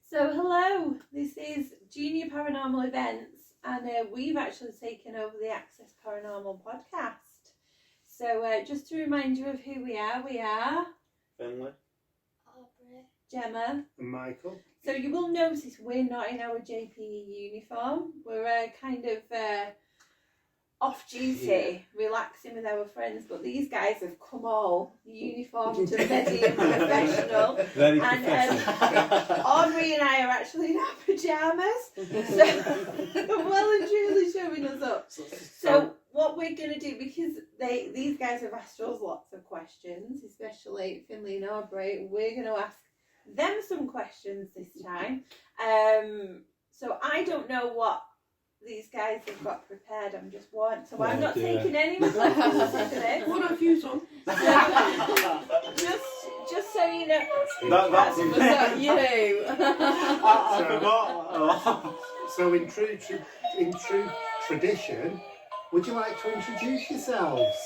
So hello, this is Junior Paranormal Events, and we've actually taken over the Access Paranormal podcast. So just to remind you of who we are Finlay Aubrey, Gemma, and Micheal. So you will notice we're not in our JPE uniform. We're kind of off duty, relaxing with our friends, but these guys have come all uniformed and ready and professional. Very and professional. Aubrey and I are actually in our pyjamas, so well and truly showing us up. So what we're going to do, because these guys have asked us lots of questions, especially Finlay and Aubrey, we're going to ask them some questions this time. So I don't know what these guys have got prepared. I'm just one, so I'm not taking any responsibility for this. What have you done? Just so you know. That's Was that you? I forgot. So in true tradition, would you like to introduce yourselves?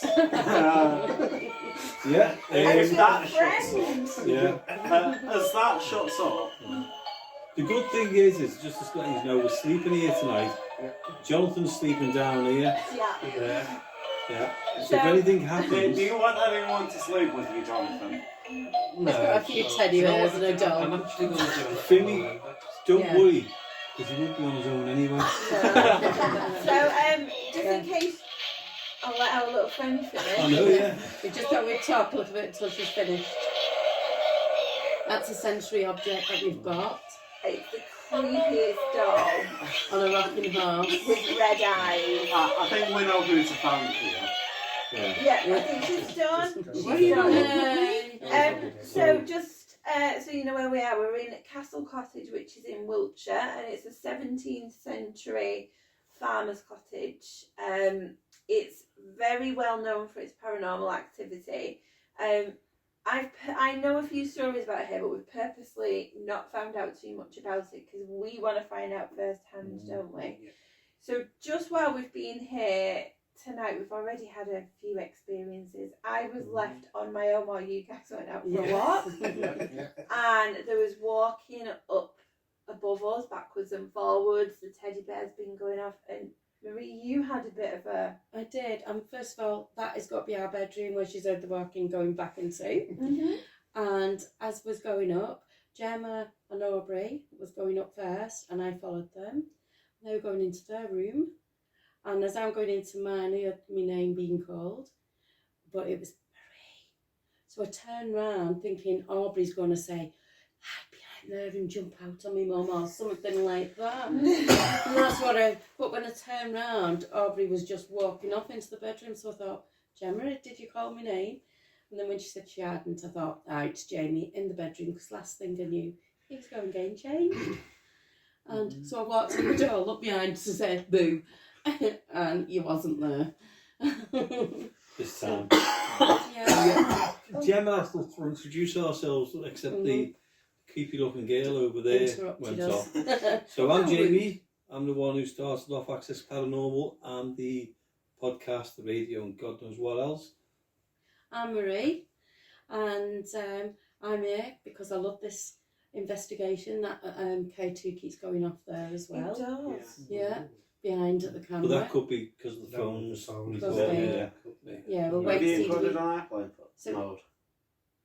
Yeah. As that shuts Friends. up. Yeah. As that shuts up. The good thing is just to let you know, we're sleeping here tonight. Yeah. Jonathan's sleeping down here. Yeah. Yeah. So if anything happens, Do you want anyone to sleep with you, Jonathan? He's got a few teddy bears and a dog. I'm actually going to do it. Finlay, don't Yeah. worry, because he won't be on his own anyway. So just in case, I'll let our little friend finish. I know, yeah. We just thought we'd talk a little bit until she's finished. That's a sensory object that we've got It's the creepiest doll on a rocking horse. with red eyes. I think we know who to thank here. Yeah. Yeah, I think she's done. Where are She's you done. Yay. So just so you know where we are, we're in Castle Cottage, which is in Wiltshire, and it's a 17th century farmer's cottage. It's very well known for its paranormal activity. I know a few stories about it here, but we've purposely not found out too much about it because we want to find out firsthand, don't we? Yeah. So just while we've been here tonight, we've already had a few experiences. I was left on my own while you guys went out for a walk, and there was walking up above us, backwards and forwards. The teddy bear's been going off, and Marie, you had a bit of a... I did. First of all, that has got to be our bedroom where she's heard the walking going back into. Mm-hmm. And as was going up, Gemma and Aubrey was going up first, and I followed them. They were going into their room, and as I'm going into mine, I heard my name being called, but it was Marie. So I turned round thinking Aubrey's going to say, hide behind there and jump out on me, mum, or something like that. And that's what but when I turned round, Aubrey was just walking off into the bedroom, so I thought, Gemma, did you call my name? And then when she said she hadn't, I thought, it's Jamie in the bedroom, because last thing I knew, he was going game change. And so I walked in the door, looked behind to say, boo, and he wasn't there. This time. Yeah. Gemma asked us to introduce ourselves, except the creepy looking girl over there Interrupted went us. off. So I'm Jamie. I'm the one who started off Access Paranormal and the podcast, the radio, and God knows what else. I'm Marie, and I'm here because I love this investigation that K2 keeps going off there as well. It does. Yeah, behind at the camera. But that could be because of the phones. phones. Could be. Yeah, we'll wait Have you to see. included on airplane So- mode?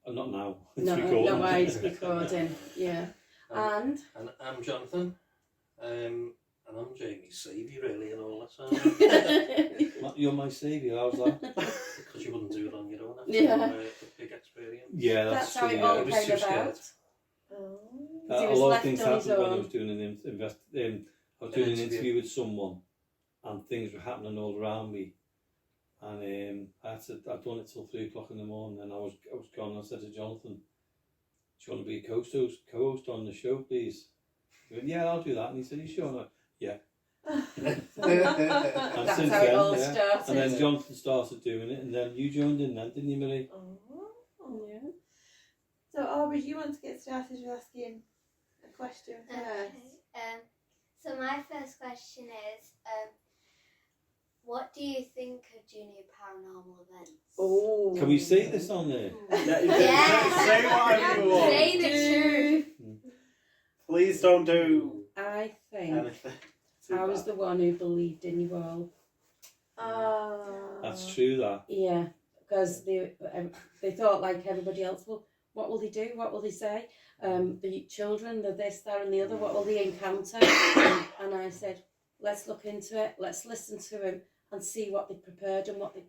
Not now. It's No, recording. no, it's recording. Yeah, and And I'm Jonathan, and I'm Jamie's saviour really and all that. You're my saviour, how's that? Because you wouldn't do it on your own after Yeah. a big experience. Yeah, that's that's how true. it all Yeah. was came too scared. about. Oh. He A was lot of left things on his happened when I own. was doing I was doing an interview with someone, and things were happening all around me, and I'd done it till 3 o'clock in the morning, and I was gone. I said to Jonathan, "Do you want to be a co-host on the show, please?" He went, "Yeah, I'll do that." And he said, "You sure?" And I went, "Yeah." And That's since how it then, all yeah. started. And then Jonathan started doing it, and then you joined in then, didn't you, Millie? Oh. Yeah. So Aubrey, do you want to get started with asking a question first? Okay. So my first question is, what do you think of Junior Paranormal Events? Oh. Can we say this on there? Yeah. Say whatever you want. Say the truth. Please don't do I think anything. too I was bad. the one who believed in you all. That's true, that. Yeah, because they thought like everybody else. Well, what will they do? What will they say? The children, the this, that, and the other. What will they encounter? And I said, let's look into it. Let's listen to them and see what they prepared and what they.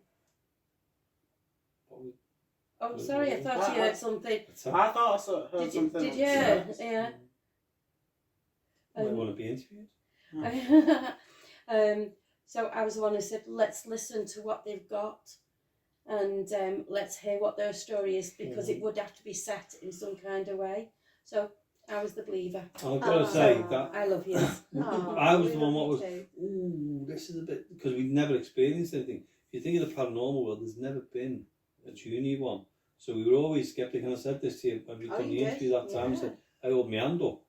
Oh, sorry, I thought you heard something. I thought I heard Did you? something. Did else. you? Yeah. Might want to be interviewed. So I was the one who said, let's listen to what they've got and let's hear what their story is, because it would have to be set in some kind of way. So I was the believer. I've got to say that I love you. I was the one what was, ooh, this is a bit, because we'd never experienced anything. If you think of the paranormal world, there's never been a junior one. So we were always sceptic, and I said this to you when we done the interview that time, I said, I hold my hand up.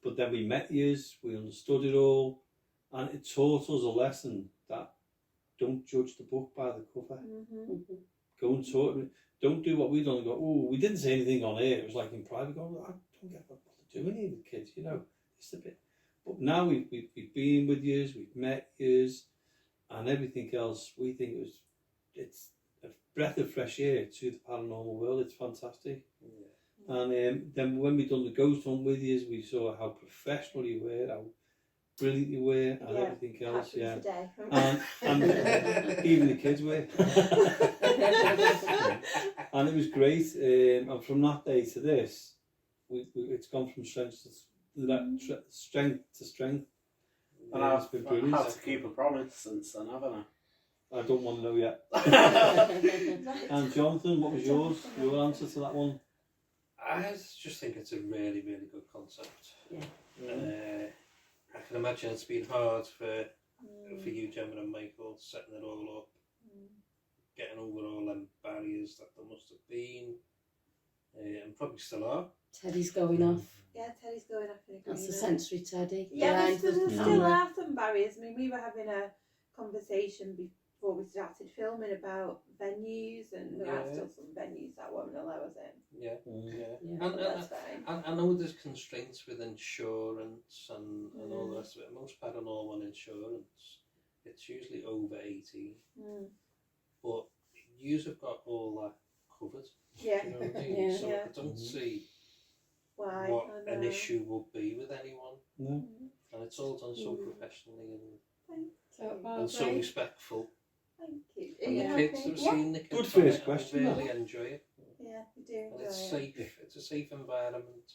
But then we met yous, we understood it all, and it taught us a lesson that don't judge the book by the cover. Go and talk. Don't do what we done and go, oh, we didn't say anything on air. It was like in private, go, I don't get what they're doing here with kids, you know. It's a bit. But now we've been with yous, we've met yous, and everything else. We think it's a breath of fresh air to the paranormal world. It's fantastic. And then when we done the ghost hunt with yous, we saw how professional you were, how brilliant you were, and everything else. Yeah. And even the kids were. And it was great. And from that day to this, it's gone from strength to strength. And I've had to keep a promise since then, haven't I don't want to know yet. And Jonathan, what was your answer to that one? I just think it's a really, really good concept. Yeah. I can imagine it's been hard for you, Gemma and Micheal, setting it all up, getting over all them barriers that there must have been, and probably still are. Teddy's going off. Yeah, Teddy's going off in agreement. That's the sensory Teddy. Yeah, behind there the still camera. are some barriers. I mean, we were having a conversation before we started filming about venues, and there are still some venues that won't allow us in. Yeah. But that's fine. And I know there's constraints with insurance and all the rest of it. Most paranormal insurance, it's usually over 18. But yous have got all that covered. Yeah. You know what I mean? Yeah. So I don't see Why? what an issue would be with anyone. No. And it's all done so professionally So, and so respectful. Thank you. Are And you the happy? kids have seen the kids Good on first it question, and really that. enjoy it. Yeah, we do And enjoy it's it. safe. It's a safe environment.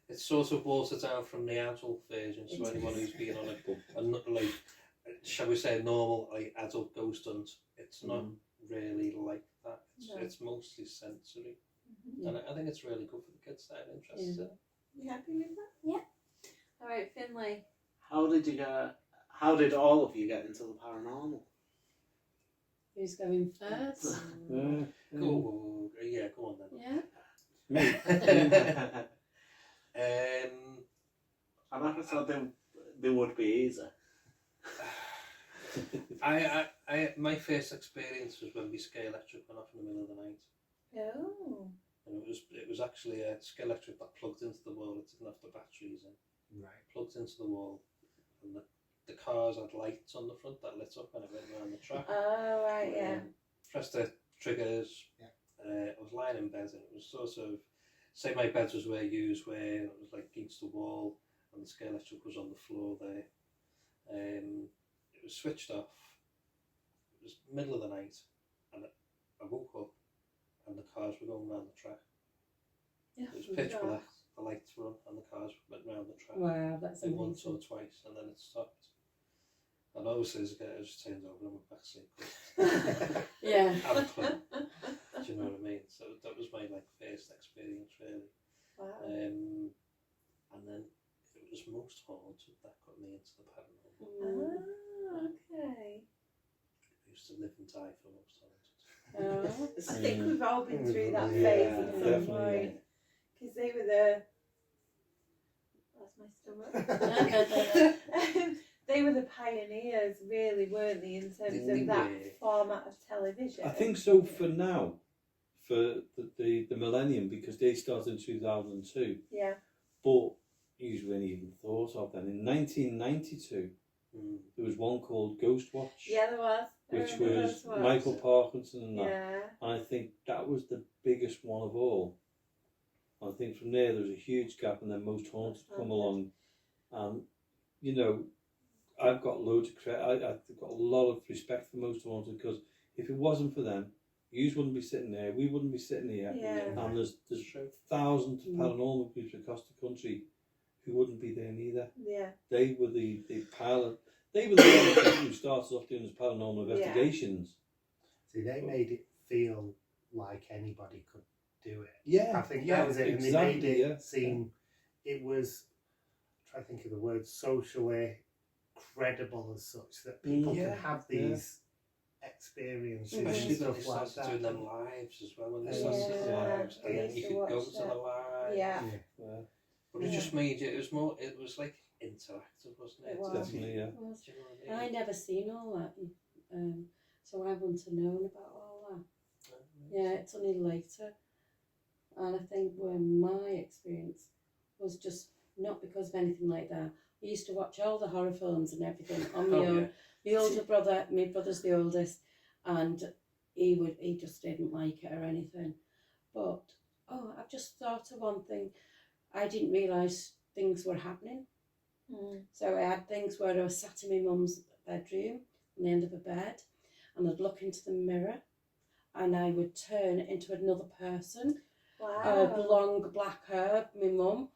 It's sort of watered down from the adult version, so anyone who's been on a like, shall we say, normal like adult ghost hunt, it's not really like that. It's mostly sensory, and I think it's really good for the kids that are interested in it. You happy with that? Yeah. All right, Finlay. How did all of you get into the paranormal? who's going first? Go on then. Yeah. I never thought they would be easy. My first experience was when my Sky Electric went off in the middle of the night. Oh. And it was actually a Sky Electric that plugged into the wall. It didn't have the batteries in. Right. Plugged into the wall, and the cars had lights on the front that lit up when it went around the track. Oh, right, yeah. Pressed the triggers. I was lying in bed, and it was sort of, say my bed was where yous were, and it was like against the wall, and the Sky Electric was on the floor there. It was switched off. It was middle of the night, and I woke up, and the cars were going around the track. Yeah. It was pitch black. The lights were on, and the cars went round the track. Wow, that's Like once or amazing. twice, and then it stopped. And obviously, as I just turned over and went back to sleep. Yeah. Have a clue. Do you know what I mean? So that was my first experience, really. Wow. And then it was most haunted that got me into the paranormal. Ah, okay. I used to live and die for most haunted. Oh. I think we've all been through that Yeah, phase at some definitely, point. Because they were the... That's my stomach. They were the pioneers, really, weren't they, in terms They of that were. format of television? I think so for now, for the millennium, because they started in 2002. Yeah. But you weren't even thought of then. In 1992, there was one called Ghost Watch, Yeah, there was. I which remember was those ones. Michael Parkinson and that. Yeah. And I think that was the biggest one of all. I think from there was a huge gap, and then Most Haunted come along, and you know, I've got loads of credit. I've got a lot of respect for Most Haunted, because if it wasn't for them, you wouldn't be sitting there, we wouldn't be sitting here, Yeah. and there's thousands of paranormal people across the country who wouldn't be there neither. Yeah. They were the pilot. They were the people who started off doing these paranormal Yeah. investigations. See, they made it feel like anybody could do it. Yeah, I think that was it. And they made it seem, it was, I'm trying to think of the word, socially credible as such, that people can have these experiences Especially and when stuff they like started that. doing them lives as well. When they Yeah. started doing the lives, I and then used you to could go watch to that. the live. Yeah. But it just made it was more. It was like interactive, wasn't it? It was. Definitely, yeah. It was. Do you know what I I mean? never seen all that, so I wouldn't have known about all that. Yeah, it's only later, and I think when my experience was just not because of anything like that. I used to watch all the horror films and everything on my own. My older brother, my brother's the oldest, and he just didn't like it or anything. But I've just thought of one thing. I didn't realise things were happening. So I had things where I was sat in my mum's bedroom on the end of a bed, and I'd look into the mirror, and I would turn into another person. Wow. Long black hair, my mum,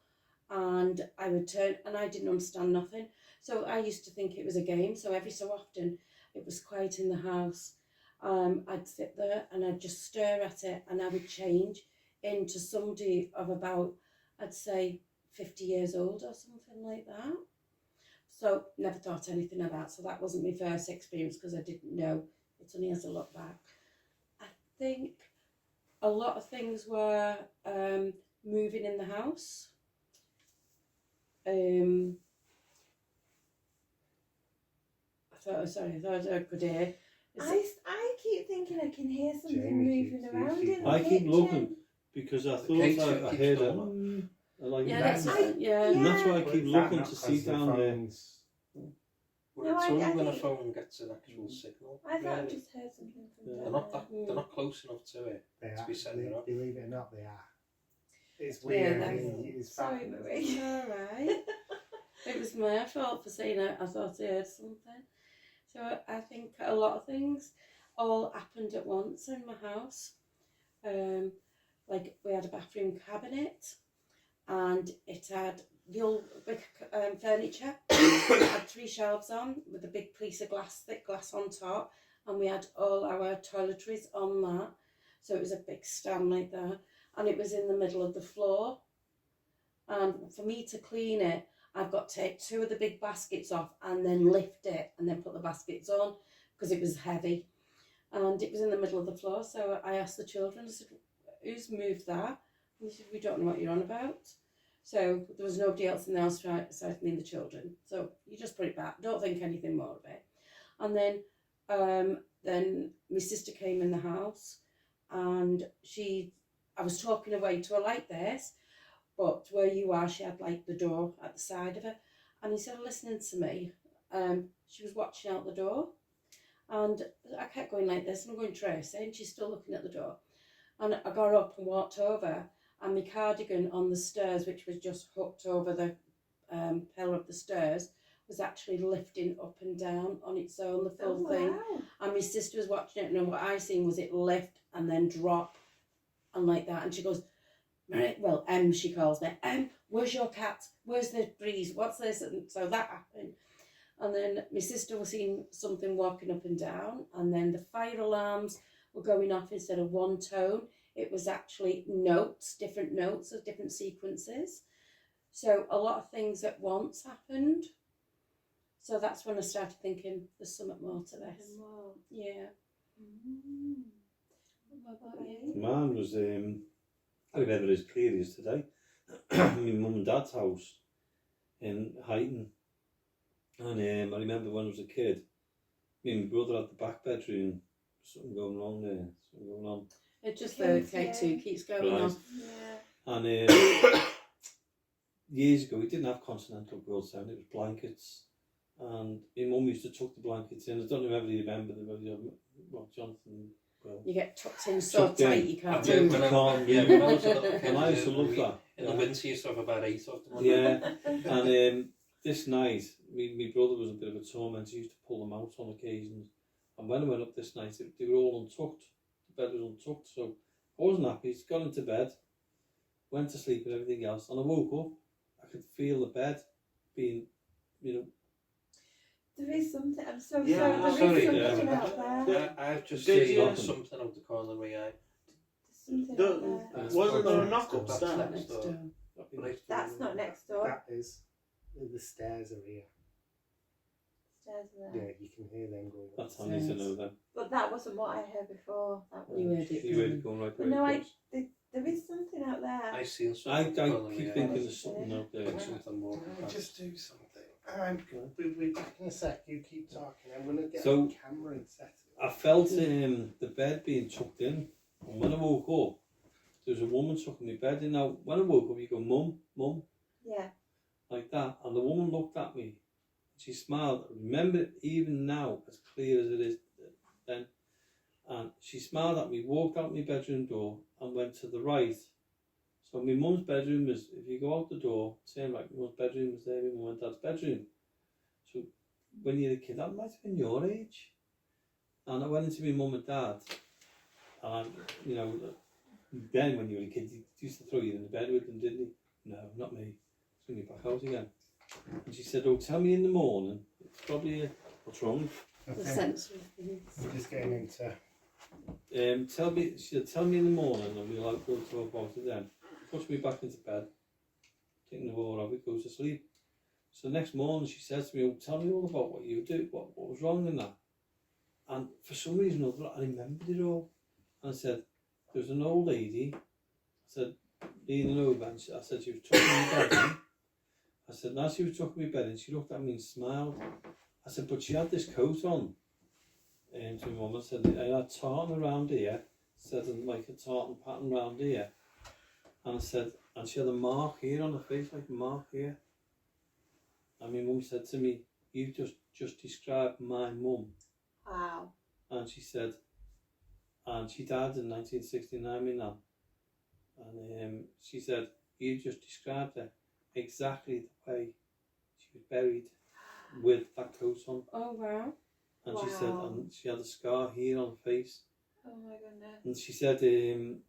and I would turn, and I didn't understand nothing. So I used to think it was a game. So every so often, it was quiet in the house. I'd sit there and I'd just stare at it, and I would change into somebody of about, I'd say, 50 years old or something like that. So never thought anything of that. So that wasn't my first experience, because I didn't know. It's only as I look back. I think a lot of things were moving in the house. I thought I could hear. I keep thinking I can hear something Jamie moving keeps- around keeps- in the I keep kitchen. looking, because I thought Kate I keeps heard going it. on. Like Yeah, that. that's yeah. And that's why I But keep is that looking not to 'cause see the down there. phones- Well, No, it's I only when a think- phone gets an actual signal. I thought I really. just heard something from Yeah. down They're not that. there. They're not close enough to it. They To be are, setting it up. believe it or not, they are. It's Yeah, weird. that's- It's Sorry, that- Marie. All right. It was my fault for saying it. I thought I heard something. So I think a lot of things all happened at once in my house. Like we had a bathroom cabinet, and it had the old big furniture. It had 3 shelves on with a big piece of glass, thick glass on top, and we had all our toiletries on that. So it was a big stand like that, and it was in the middle of the floor. And for me to clean it, I've got to take 2 of the big baskets off and then lift it and then put the baskets on, because it was heavy. And it was in the middle of the floor, so I asked the children, I said, who's moved that? And they said, we don't know what you're on about. So there was nobody else in the house besides me and the children. So you just put it back, don't think anything more of it. And then my sister came in the house, and I was talking away to her like this, but where you are, she had like the door at the side of her, and instead of listening to me, she was watching out the door, and I kept going like this, and I'm going, Tracy, and she's still looking at the door, and I got up and walked over, and my cardigan on the stairs, which was just hooked over the pillar of the stairs, was actually lifting up and down on its own, the full thing, Wow. and my sister was watching it, and what I seen was it lift and then drop, and like that, and she goes, well, she calls me, where's your cat? Where's the breeze? What's this? And so that happened. And then my sister was seeing something walking up and down, and then the fire alarms were going off instead of one tone. It was actually notes, different notes of different sequences. So a lot of things at once happened. So that's when I started thinking there's something more to this. Wow. Yeah. What about you? Mine was, I remember as clearly as today, my mum and dad's house in Huyton. And I remember when I was a kid, me and my brother had the back bedroom, something going on there, something going on. It just Kids, the K2 keeps going Right. on. Yeah. And years ago, we didn't have continental grilled salmon, it was blankets. And my mum used to tuck the blankets in. I don't know if everybody remember well, Jonathan. Well, You get tucked in so Tucked in. tight you can't Yeah, move. when I- Can't yeah, move. when I was a little kid, And I used to love we- that. In the winter, you used to have about 8 of them. Yeah, and this night, my brother was a bit of a torment. He used to pull them out on occasions. And when I went up this night, they were all untucked. The bed was untucked, so I wasn't happy. Just got into bed, went to sleep and everything else. And I woke up, I could feel the bed being, There is something. I'm so Yeah, sorry. sorry, There is yeah. something out there. I've just Did seen you- something out the corner of my eye. There's something The- out there. Wasn't there a That's knock next upstairs? Not next door. Right. That's not next door. That is the stairs are here. Stairs are there. Yeah, you can hear them going. that's handy to know then. But that wasn't what I heard before. That was. You heard it. You heard it going right But very no, close. there is something out there. I seen I something out the corner of keep my thinking eye. there's something out there. Like something walking Can I past. just do something? We'll be back in a sec. You keep talking. I'm going to get So- the camera and set it. I felt the bed being tucked in, and when I woke up, there was a woman tucking my bed in. Now, when I woke up, you go, Mum, Mum, Yeah. like that, and the woman looked at me. She smiled. I remember it even now, as clear as it is then. And she smiled at me, walked out my bedroom door, and went to the right. So my mum's bedroom is, if you go out the door, turn right, my mum's bedroom was there, my mum and dad's bedroom. So when you're a kid, that might have been your age. And I went into my mum and dad, and then when you were a kid, you used to throw you in the bed with them, didn't you? No, not me. Bring me back out again. And she said, "Oh, tell me in the morning. It's probably what's wrong. I The think sensory things. we're just getting into. Tell me." She said, "Tell me in the morning, and we'll go talk about it then." Puts me back into bed. Taking the water off, we go to sleep. So next morning, she says to me, "Oh, tell me all about what you do. What was wrong in that?" And for some reason or other, I remembered it all. And I said, "There was an old lady." I said, leaning over, and I said, "She was tucking me bed in." I said, "Now she was tucking me bed in." She looked at me and smiled. I said, "But she had this coat on." And to my mum, I said, "I had tartan around here." Said, like a tartan pattern around here. And I said, and she had a mark here on her face, like a mark here. And my mum said to me, "You just described my mum." Wow. And she said, and she died in 1969, my nan. And she said, "You just described her exactly the way she was buried with that coat on." Oh wow. And she said, Wow. and she had a scar here on her face. Oh my goodness. And she said,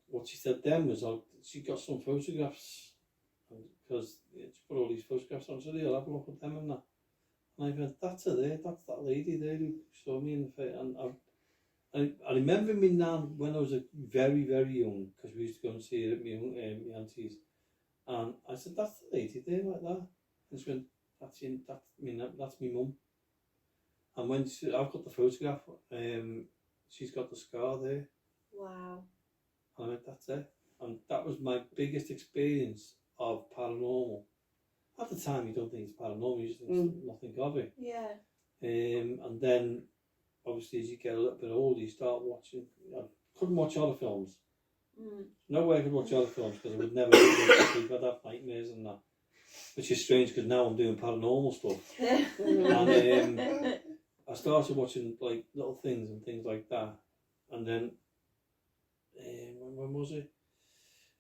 what she said then was, she got some photographs, because she put all these photographs on, so they'll have a look at them and that. And I went, "That's her there, that's that lady there who saw me in the face." And I remember my nan when I was very, very young, because we used to go and see her at my auntie's. And I said, "That's the lady there, like that." And she went, that's my mum. And when I've got the photograph, she's got the scar there. Wow. And I went, "That's it." And that was my biggest experience of paranormal. At the time, you don't think it's paranormal, you just think it's nothing of it. Yeah. And then, obviously, as you get a little bit older, you start watching. I couldn't watch horror films. No way I could watch horror films, because I would never sleep. I'd have nightmares and that. Which is strange, because now I'm doing paranormal stuff. And I started watching like little things and things like that. And then, when was it?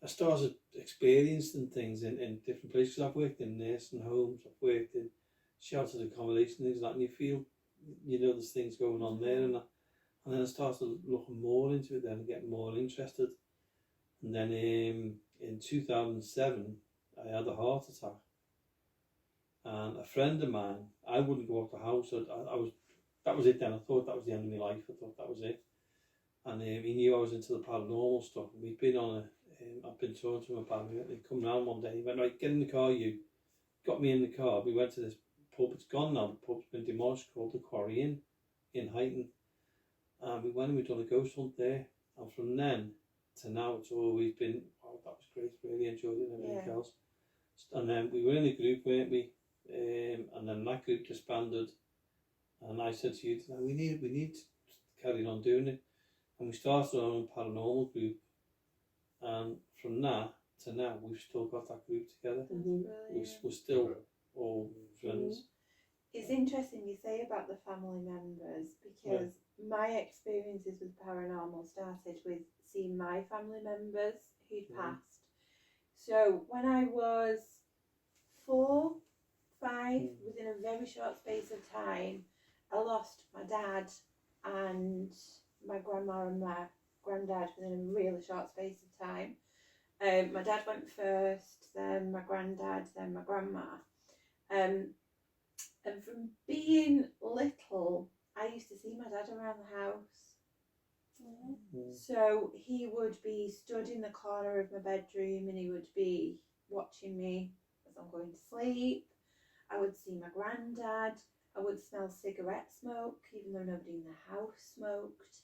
I started experiencing things in different places. I've worked in nursing homes, I've worked in sheltered accommodation, things like that, and you feel, there's things going on there and that. And then I started looking more into it then and getting more interested. And then in 2007, I had a heart attack. And a friend of mine, I wouldn't go out the house. That was it then. I thought that was the end of my life. I thought that was it. And he knew I was into the paranormal stuff. And we'd been on I've been talking to him about it. He'd come round one day. He went, "Right, get in the car, you." Got me in the car. We went to this pub. It's gone now. The pub's been demolished, called the Quarry Inn in Huyton. And we went and we'd done a ghost hunt there. And from then to now, it's always been, "Oh, that was great. Really enjoyed it," and everything else. And then we were in a group, weren't we? And then that group disbanded. And I said to you, "We need to carry on doing it." And we started our own paranormal group. And from that, to now, we've still got that group together. Brilliant. We're still all friends. It's interesting you say about the family members, because my experiences with paranormal started with seeing my family members who'd passed. So when I was 4, 5, within a very short space of time, I lost my dad and my grandma and my granddad within a really short space of time. My dad went first, then my granddad, then my grandma. And from being little, I used to see my dad around the house. So he would be stood in the corner of my bedroom and he would be watching me as I'm going to sleep. I would see my granddad. I would smell cigarette smoke, even though nobody in the house smoked.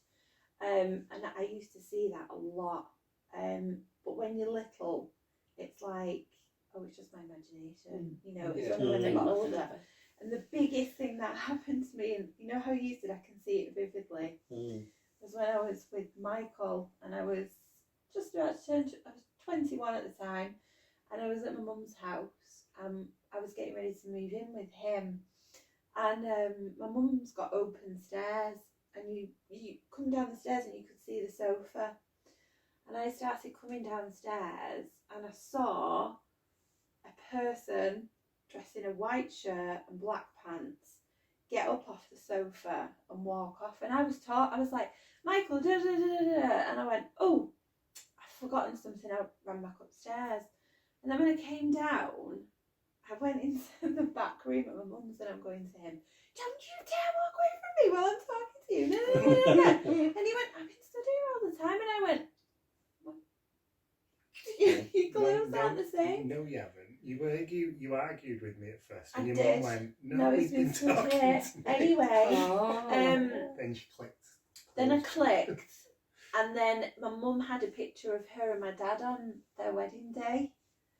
And I used to see that a lot. But when you're little, it's like, oh, it's just my imagination. You know, it's only when I got older. And the biggest thing that happened to me, and you know how you said I can see it vividly, was when I was with Micheal, and I was just about to turn, I was 21 at the time, and I was at my mum's house. I was getting ready to move in with him, and my mum's got open stairs, and you come down the stairs and you could see the sofa. And I started coming downstairs and I saw a person dressed in a white shirt and black pants get up off the sofa and walk off. And I was like, Micheal, da da da da da. And I went, oh, I've forgotten something. I ran back upstairs. And then when I came down, I went into the back room at my mum's and I'm going to him, don't you dare walk away from me while I'm talking to you. No, no, no, no, no. And he went, I've been stood here all the time. And I went, your clothes aren't the same. No, you haven't. You argued with me at first, and I your did. mum went, No, we've it's been been stood talking here. to me." Anyway, Then she clicked. then I clicked, and then my mum had a picture of her and my dad on their wedding day,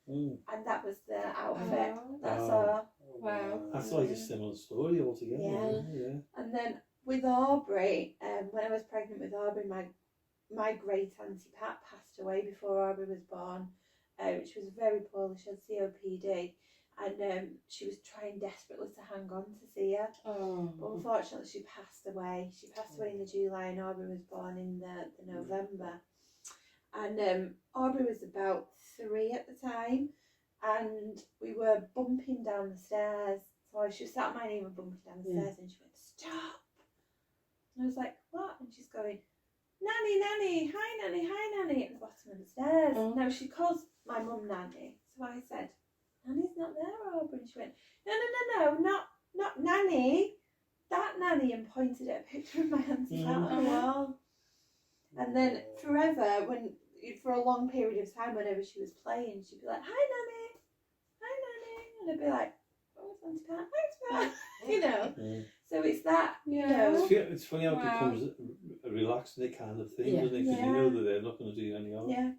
and that was the outfit. That's all. Wow. That's like a similar story altogether. Yeah. And then with Aubrey, when I was pregnant with Aubrey, my great auntie Pat passed away before Aubrey was born. She was very poorly. She had COPD, and she was trying desperately to hang on to see her. But unfortunately, she passed away. She passed away in the July, and Aubrey was born in the November. And Aubrey was about 3 at the time, and we were bumping down the stairs. So she was sat on my knee and bumping down the stairs, and she went, "Stop!" And I was like, "What?" And she's going, "Nanny, Nanny, hi Nanny, hi Nanny," at the bottom of the stairs. No, she calls my mum Nanny. So I said, "Nanny's not there, Aubrey." And she went, No, not Nanny, that Nanny," and pointed at a picture of my auntie Pat on the wall. And then forever, for a long period of time, whenever she was playing, she'd be like, "Hi Nanny, hi Nanny," and I'd be like, "Oh, it's Auntie Pat, thanks Pat," you know. So it's that, you know. It's funny how it becomes a relaxing kind of thing, doesn't it? Because you know that they're not going to do you any harm. Yeah.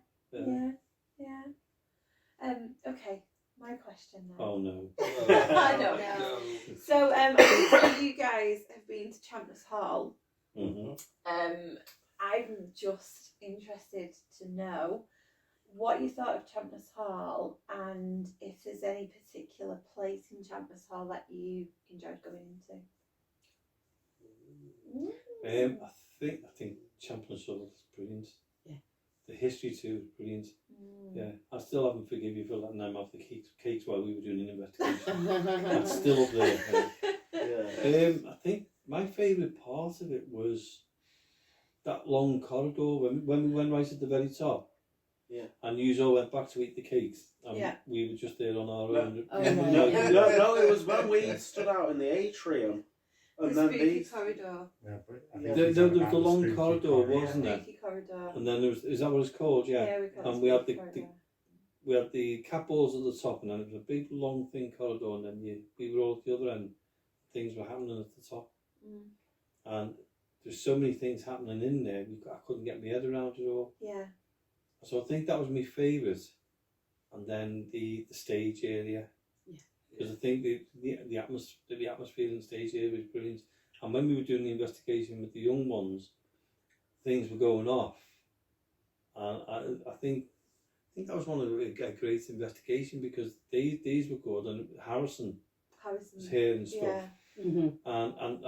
Okay, my question now. Oh no. I don't know. So, obviously you guys have been to Champness Hall. I'm just interested to know what you thought of Champness Hall, and if there's any particular place in Champness Hall that you enjoyed going into. I think Champness Hall is brilliant. Yeah. The history too is brilliant. Yeah. I still haven't forgiven you for letting them have the cakes while we were doing an investigation. That's still up there. I think my favourite part of it was that long corridor when we went right at the very top. Yeah. And you all went back to eat the cakes. And we were just there on our own. No, it was when we stood out in the atrium. And then spooky corridor. The long corridor, wasn't it? Spooky corridor. And then is that what it's called? Yeah. And we had we had the cat balls at the top, and then it was a big long thin corridor, and then we were all at the other end. Things were happening at the top, and there's so many things happening in there. I couldn't get my head around it all. Yeah. So I think that was my favourite, and then the stage area. Because I think the atmosphere in the stage area was brilliant. And when we were doing the investigation with the young ones, things were going off. And I think think that was one of a great investigation because these were good, and Harrison was here and stuff. Yeah. Mhm. And I'm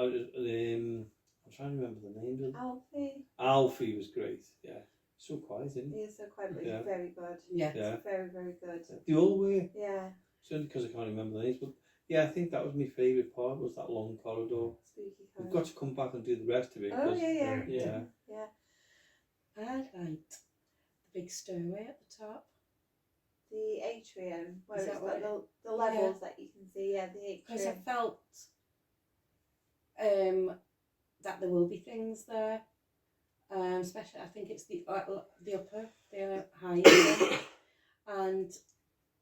trying to remember the names of them. Alfie. Alfie was great. Yeah, so quiet, isn't he? He is so quite, but Yeah. he's very good. Yeah. Yeah. Very, very good. They all were. Yeah. It's only because I can't remember the names, but yeah, I think that was my favourite part. Was that long corridor. Spooky We've corridor. got to come back and do the rest of it. Oh 'cause- yeah. yeah. Yeah. I liked the big stairway at the top. The atrium, where Is it's that got what the levels that you can see. Yeah, the Because I atrium. felt that there will be things there. Especially, I think it's the higher and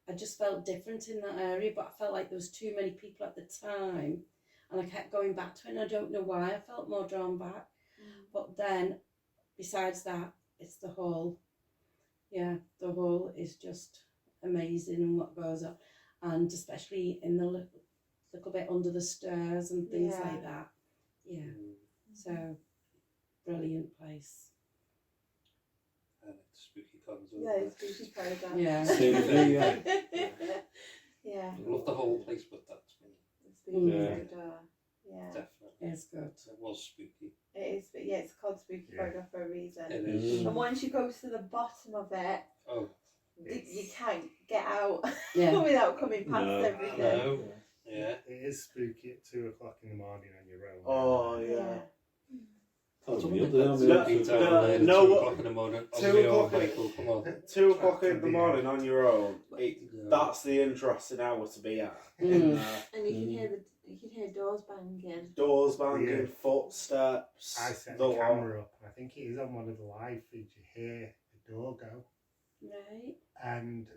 I just felt different in that area, but I felt like there was too many people at the time, and I kept going back to it, and I don't know why I felt more drawn back. But then, besides that, it's the hall. Yeah, the hall is just amazing and what goes on, and especially in the little bit under the stairs and things Yeah. like that. Yeah, so brilliant place. And it's spooky cons. Yeah, it's spooky corridor. Yeah. Same thing, yeah. Yeah. I love the whole place, but that's me. The spooky Yeah. corridor. Yeah. Definitely. It's good. It was spooky. It is, but yeah, it's called spooky Yeah. corridor for a reason. It is. And once you go to the bottom of it, Oh, you can't get out Yeah. without coming past No. everything. no. Yeah. It is spooky at 2 o'clock in the morning on your own. Oh yeah. That was me up there, No, Spooky town no, there, no, 2 o'clock in the morning. 2 On my own, o'clock in- Michael, come on. 2 o'clock in the morning on your own. No. That's the interesting hour to be at. Mm. And you can hear doors banging. Doors banging, Yeah. footsteps. I set the the lot. camera up, and I think it is on one of the live feeds. You hear the door go, Right. and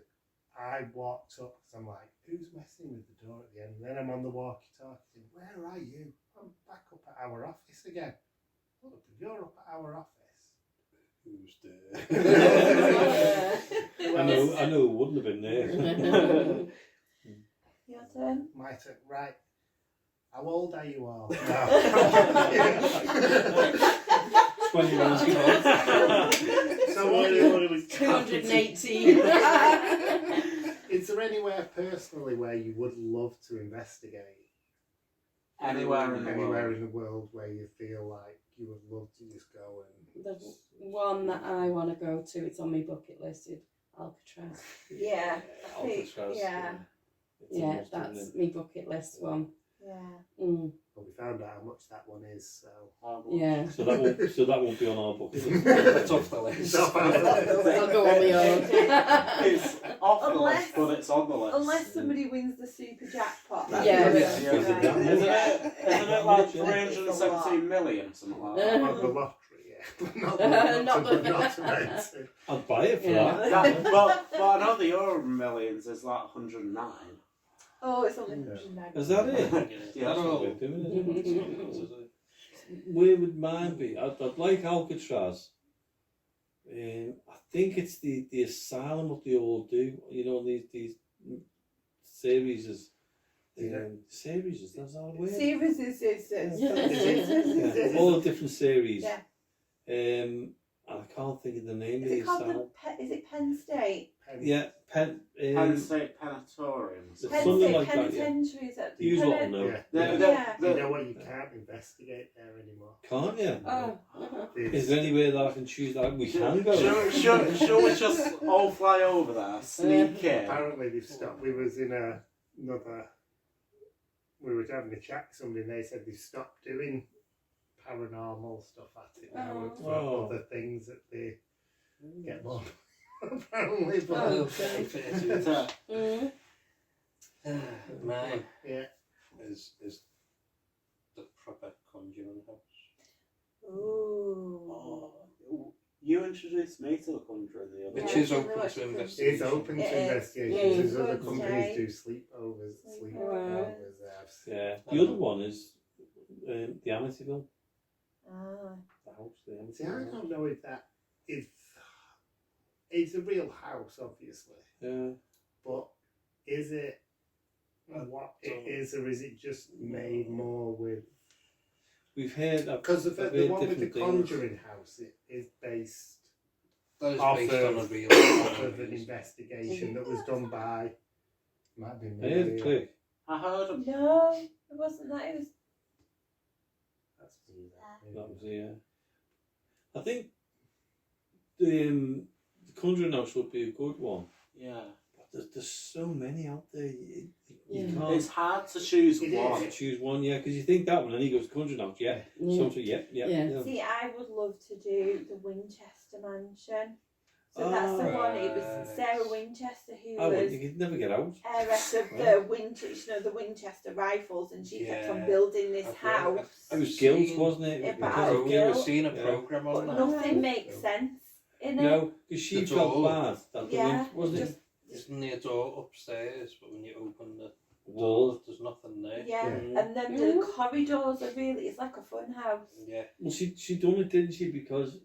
I walked up because I'm like, who's messing with the door at the end? And then I'm on the walkie-talkie thinking, where are you? I'm back up at our office again. Look, you're up at our office. Who's I know it wouldn't have been there. Your turn. My turn. Right. How old are you all? 21. So what are we 218. Is there anywhere personally where you would love to investigate? Anywhere in the Anywhere world. in the world where you feel like you would love to just go and... The one that I want to go to, it's on my bucket list, is Alcatraz. Yeah. Alcatraz, Yeah. It's a Yeah, must, that's isn't my bucket list one. Yeah. Mm. Well, we found out how much that one is, so... Yeah. it? So that won't be on our bucket list. It's off the list. I'll go on my own. It's off the Unless- list, but it's on the list. Unless somebody wins the super jackpot. that's Yeah. different, Yeah. right? Isn't Yeah. it like 317 million, something like that? On the lottery, yeah. But not Not the- not amazing. I'd buy it for Yeah. that. but I know the Euro Millions is like 109. Oh, it's only 109. Is that it? Yeah, That's not worth doing, is it? Where would mine be? I'd like Alcatraz. I think it's the asylum what they all do. You know, these series is series is that a word? Series Yeah, all the different series. Yeah. I can't think of the name Is of it the called asylum. is it Penn State? Yeah, Penn State Pennatorium. It's Penn something State like that, yeah. Penitentiary, is that? You lot will know. Yeah. Yeah. You know what? You can't investigate there anymore. Can't you? Oh. Is there anywhere that I can choose that we can go? Shall we just all fly over there, sneak in? Apparently they've stopped. We was in another... We were having a chat with somebody and they said they've stopped doing paranormal stuff at it now and for Oh. other things that they get more apparently. But Oh, Okay. Mm. Mine yeah, is the proper Conjuring house. Ooh. You introduced me to the Conjuring the other Which day. is open to it's investigation. open It to is. investigations. There's Yeah. other Good companies day. do sleepovers. Wow. Yeah. The other one is the Amityville. Ah. The house, the See, I Amityville. don't know if that is. It's a real house, obviously, Yeah. but is it what it is, or is it just made more with? We've heard Because the I've heard one with the different things. Conjuring house, it is based That is Off based of- on a real off of an news. investigation that was done by, might have been I heard a Micheal. click. I heard him. No, it wasn't that. It was. That's me, that. That was I think the Conjuring House would be a good one. Yeah. But there's so many out there. You Yeah. can't It's hard to choose It one. is. choose one, yeah, because you think that one, and he goes Conjuring House, yeah. Yeah. So, yeah. Yeah. See, I would love to do the Winchester Mansion. So that's the Oh, one. It was right. Sarah Winchester who I would, was you could never get out. heiress of the the Winchester rifles, and she kept on Yeah. building this I've house. It was guilt, wasn't it? Yeah, It but was I because was of guilt. I've seen a Yeah. programme But on that. nothing makes sense in it. No, because she The felt door. bad that the Yeah, wind, wasn't just- it? Isn't there a door upstairs, but when you open the Wall. door, there's nothing there. Yeah, Yeah. and then the corridors are really, it's like a fun house. Yeah. Well, she done it, didn't she? Because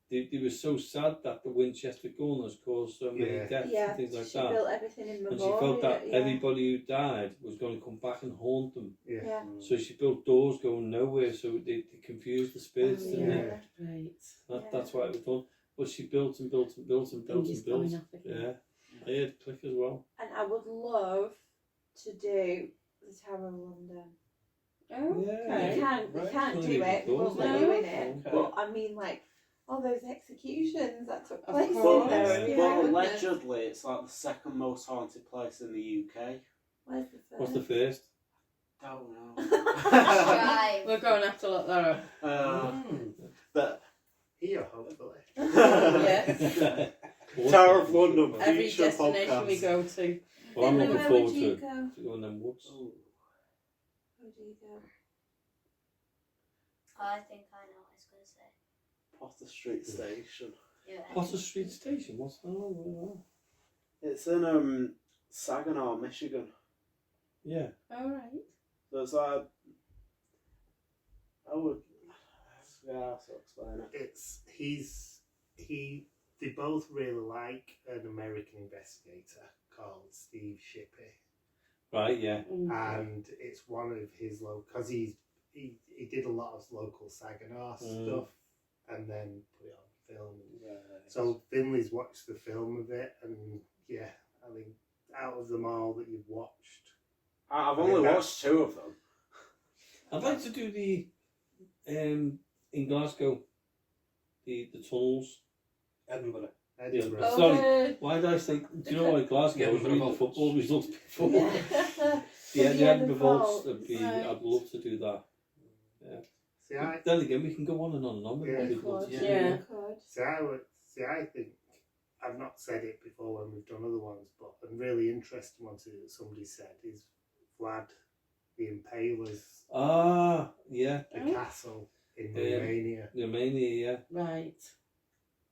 they were so sad that the Winchester gunners caused so many Yeah. deaths Yeah, and things like she that. built everything in And memoriam. she felt that yeah. everybody who died was going to come back and haunt them. Yeah. Yeah. So she built doors going nowhere, so they confused the spirits, Oh, didn't they? yeah. Right. That's why it was done. But she built and built and built and built Think and he's going built. off again. Yeah, I heard click as well. And I would love to do the Tower of London. Oh, We okay. can't Well, do you it, we can won't do let it. you in it. Okay. But I mean, like, all those executions that took Of place in course. there. Yeah. But Yeah. allegedly, it's like the second most haunted place in the UK. Where's the first? What's the first? Don't know. Right. We're going to have to look that up. But Here, hopefully. Yeah. Tower of London. Every Future destination we podcast. go to. Well, I'm Finlay, looking where forward would you to go? going them woods. Ooh. Where do you go? I think I know what I was going to say. Potter Street Station. Yeah. Potter Street Station. What's that? Oh, It's in Saginaw, Michigan. yeah. All right. So it's like I would. Yeah, I'll explain it. They both really like an American investigator called Steve Shippey, Right. Yeah. and it's one of his because he did a lot of local Saginaw stuff, and then put it on film. So Finlay's watched the film of it, and yeah, I think out of them all that you've watched, I've only watched 2 of them. I'd like to do the in Glasgow, the tunnels. Edinburgh. Edinburgh. Yeah. Oh, Sorry. Why did I think? Do you know why Glasgow? Yeah, I was reading the Vaults. football results before. Yeah. Yeah, the Edinburgh Vaults. Vaults, Would be, right. I'd love to do that. See, But then again, we can go on and on and on. with Yeah. what You we'd love could, to do. Yeah. you could. I think I've not said it before when we've done other ones, but a really interesting one too that somebody said is Vlad the Impaler's Ah, yeah. the Oh. castle in Yeah. Romania, Romania, yeah. Right.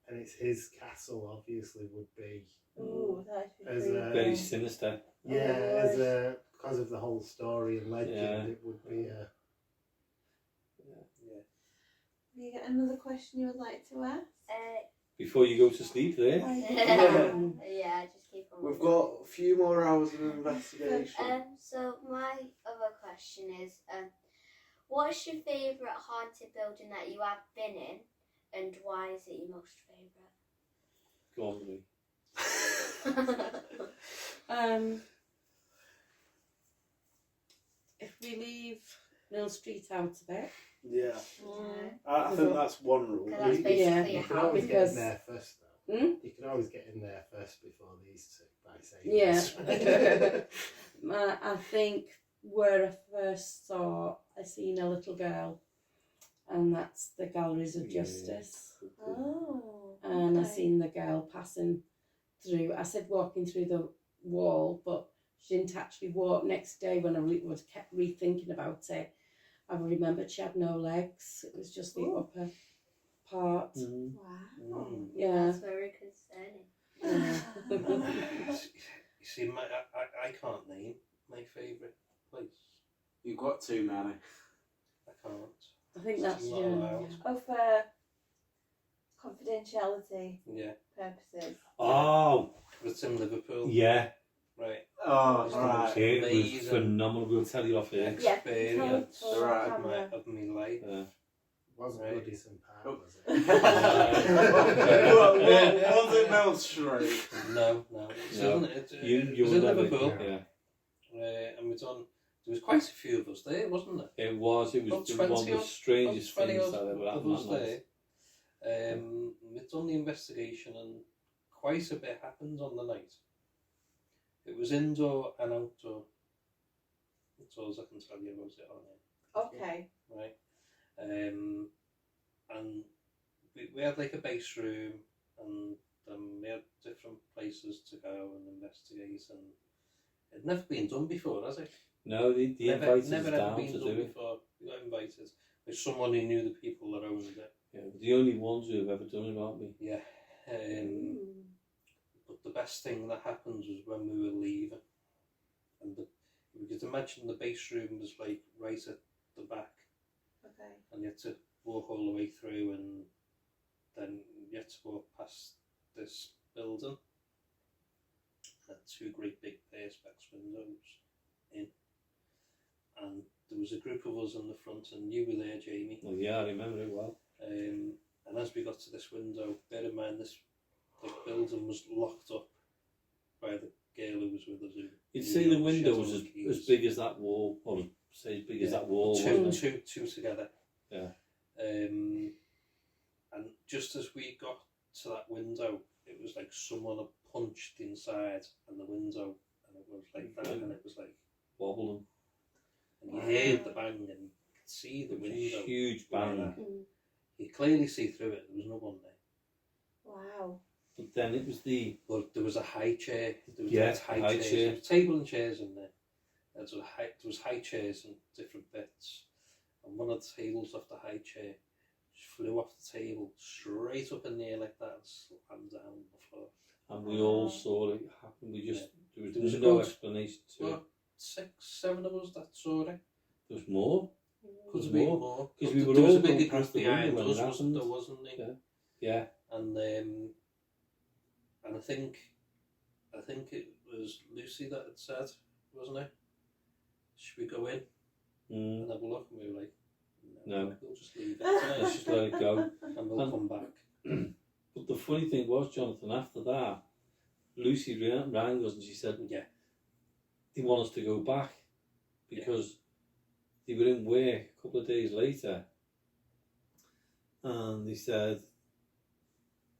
and it's his castle. Obviously, would be Ooh, that'd be As pretty a- Very cool. sinister. as a because of the whole story and legend. Yeah. It would be a Have you got another question you would like to ask? Before you go to sleep there. Yeah, just keep on. We've got a few more hours of investigation. So my other question is, what's your favourite haunted building that you have been in, and why is it your most Go on, Louis. favourite? If we leave Mill Street out of it, Yeah. Mm. I think that's one rule. 'Cause that's You- basically yeah, a you can house. always get because- in there first though. You can always get in there first before these two by saying yeah. I think where I first saw, I seen a little girl, and that's the Galleries of Yeah. Justice. Oh. And I okay. seen the girl passing through. I said walking through the wall, but she didn't actually walk. Next day, when I was kept rethinking about it, I remembered she had no legs. It was just the Ooh. upper part. Mm. Wow. Yeah. That's very concerning. Yeah. You see, I can't name my favourite place. You've got too many. I can't. I think that's Not yeah. allowed. Oh, for confidentiality Yeah, purposes. Oh, but it's in Liverpool. yeah. Right. Oh, Just right. It was Amazing. phenomenal. We'll tell you off here. Yeah, Experience tell Right. of camera. my life. Wasn't Right. Goodison Park, Oh. was it? Was it Mount Street? No. You was were in never, Liverpool. yeah. And we done. There was quite a few of us there, wasn't there? It was About one of 20 the odd- strangest about 20 things odd that ever of happened us that night. there. We'd done the investigation, and quite a bit happened on the night. It was indoor and outdoor. That's all I can tell you about it on it. Okay. Right? And we had like a base room, and we had different places to go and investigate, and it'd never been done before, has it? No, they invited us never down been to done do it. before. We got invited by someone who knew the people that owned it. Yeah, we're the only ones who have ever done it, aren't we? Yeah. But the best thing that happened was when we were leaving, and you could imagine the base room was like right at the back, Okay. and you had to walk all the way through, and then you had to walk past this building. It had two great big perspex windows in, and there was a group of us in the front, and you were there, Jamie. Well, yeah, I remember it well. And as we got to this window, bear in mind the building was locked up by the girl who was with us. You'd say the window was as big as that wall, or say as big as that wall, wasn't it? Two together. Yeah. And just as we got to that window, it was like someone had punched inside and the window, and it was like that, and it was like wobbling. And you heard the bang, and you could see the window. Huge bang. You could clearly see through it. There was no one there. Wow. But then it was But there was a high chair. There was high chair. There was a table and chairs in there. There was high chairs and different bits. And one of the tables off the high chair just flew off the table straight up in the air like that and slammed down on the floor. And we all saw it happen. We just there was a no good, explanation to it. 6, 7 of us that saw it. There was more. Could have been more. Because we were there was all a bigger going group past the behind window when us, it happened. wasn't there? Yeah. And I think it was Lucy that had said, wasn't it? Should we go in and have a look? And we were like, no. We'll just leave it. Let's just let it go. And we'll come back. But the funny thing was, Jonathan, after that, Lucy rang us and she said, they want us to go back because they were in work a couple of days later, and they said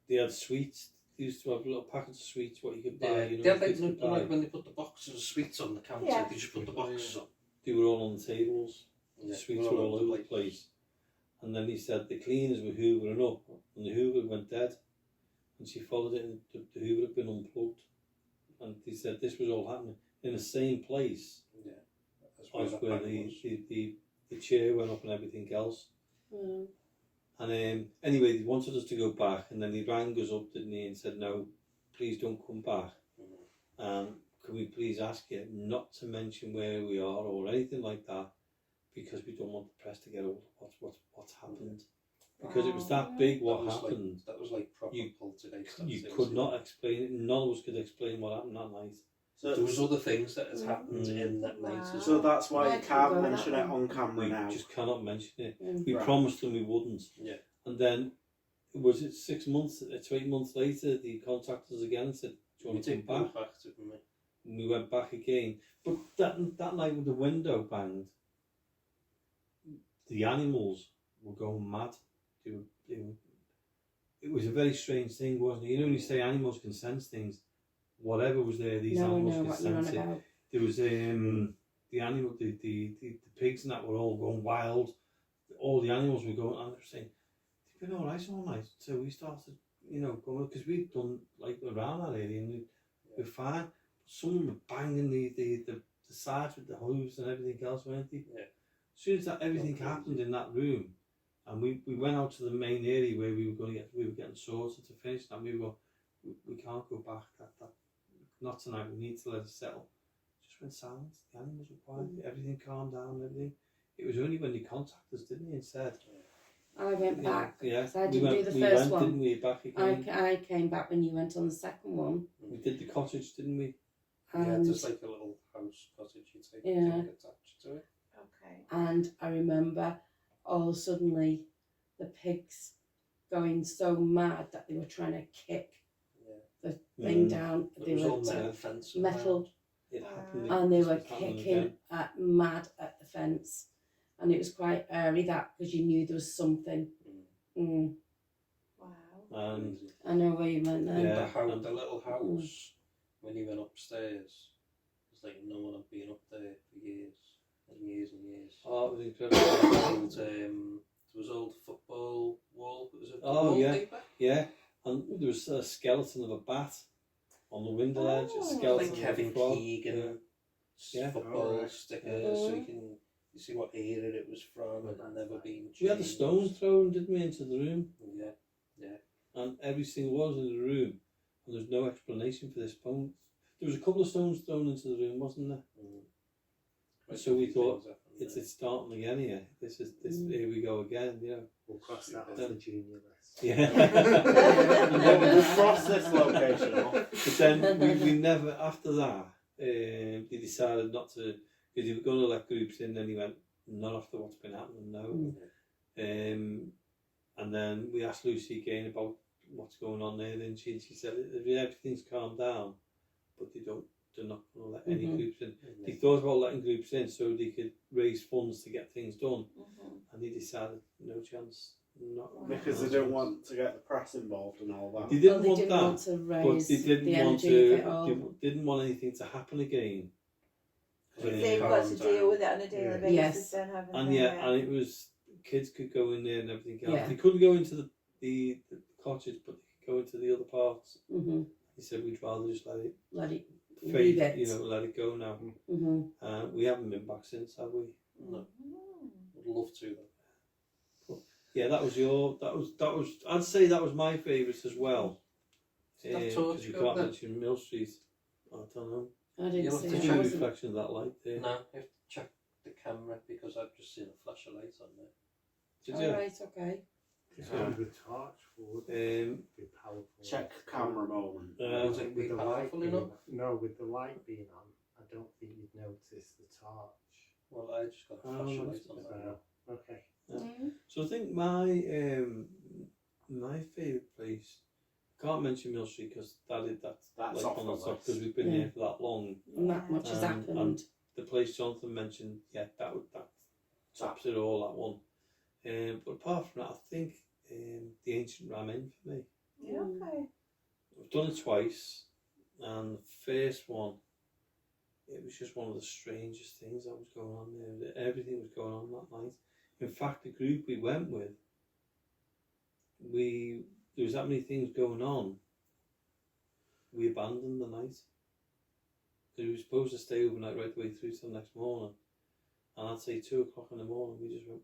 they had sweets. They used to have a little packet of sweets, what you could buy. You know, they had kids could buy. like when they put the boxes of sweets on the counter, they just put the boxes on. They were all on the tables. Yeah, Sweets were all over the place. And then he said the cleaners were hoovering up, and the hoover went dead. And she followed it, and the hoover had been unplugged. And he said this was all happening in the same place as where the chair went up and everything else. And anyway, they wanted us to go back, and then he rang us up, didn't he, and said, no, please don't come back. Can we please ask you not to mention where we are or anything like that, because we don't want the press to get hold of what's happened. Because it was that big what happened. That was like proper poltergeist. You could not explain it. None of us could explain what happened that night. So there was other things that has happened in that night. So that's why you can't mention it on camera now. We just cannot mention it. We Right. promised them we wouldn't. Yeah. And then, was it 6 months, 8 months later, they contacted us again and said, do you want to come back? And we went back again. But that night when the window banged, the animals were going mad. It was a very strange thing, wasn't it? You know, when you say animals can sense things, whatever was there, these animals could sense it. There was the pigs and that were all going wild. All the animals were going, and they were saying, they've been all right all night. So we started, going, because we'd done like around that area and we were fine. Someone were banging the sides with the hooves and everything else, weren't they? Yeah. As soon as everything happened in that room, and we went out to the main area where we were getting sorted to finish, and we were going, we can't go back. That not tonight. We need to let it settle. Just went silent. The animals were quiet. Everything calmed down. And everything. It was only when they contacted us, didn't he, and said, I went back. Yeah, I didn't do the first one. Didn't we? Back again. I came back when you went on the second one. We did the cottage, didn't we? And just like a little house cottage you take attached to it. Okay. And I remember all suddenly the pigs going so mad that they were trying to kick Yeah. the thing down. It They was were all metal fence. metal, It happened. and they it were was happening kicking again. mad at the fence, and it was quite airy that because you knew there was something. Mm. Wow. And I know where you meant then. Yeah. The little house, when you went upstairs, it's like no one had been up there for years and years and years. oh, it was incredible. Old, there was old football wall. Was it Oh, yeah. wallpaper? Yeah, and there was a skeleton of a bat on the window ledge. A Oh. skeleton Like of Kevin a frog. Keegan Yeah. football Alright. stickers, so you see what era it was from. It had never been changed. We had the stones thrown, didn't we, into the room? Yeah. And every single one was in the room, and there's no explanation for this point. There was a couple of stones thrown into the room, wasn't there? So we thought, it's starting again here. This is here we go again. You know. We'll cross that off the junior list. Yeah. We'll cross this location off. But then we never, after that, they decided not to, because they were going to let groups in, then he went, not after what's been happening now. And then we asked Lucy again about what's going on there, and she said everything's calmed down, but they're not going to let any groups in. They thought about letting groups in so they could raise funds to get things done, and they decided no chance. Because they didn't want to get the press involved and all that. They didn't They want didn't that, want to but raise they didn't the want energy of it to. all. They didn't want anything to happen again. They've got to deal with it on a daily basis, Yes. then, haven't And they? and it was kids could go in there and everything else. Yeah. They couldn't go into the cottage, but they could go into the other parts. Mm-hmm. He said we'd rather just let it Let it fade, leave it. you know, let it go now. Mm-hmm. We haven't been back since, have we? No. Would love to though. Yeah, that was. I'd say that was my favourite as well. That torch Because you go can't there? mention Mill Street. I don't know. I didn't You'll have see to it. There's check no I wasn't- reflection of that light there. No, you have to check the camera because I've just seen a flash of light on there. Did All you? right, okay. It's only the torch would be powerful. Check camera moment. Was it With the light powerful being, enough? no, with the light being on, I don't think you'd notice the torch. Well, I just got a flash of light on there. So, okay. So I think my favourite place. Can't mention Mill Street because that's That's like off on the the top list. because we've been here for that long. And that much has And happened. the place Jonathan mentioned, yeah, that tops it all, that one. But apart from that, I think the Ancient Ram Inn for me. Yeah, okay. I've done it twice, and the first one, it was just one of the strangest things that was going on there. Everything was going on that night. In fact, the group we went with, there was that many things going on, we abandoned the night. Because we were supposed to stay overnight right the way through till the next morning. And I'd say 2 o'clock in the morning, we just went,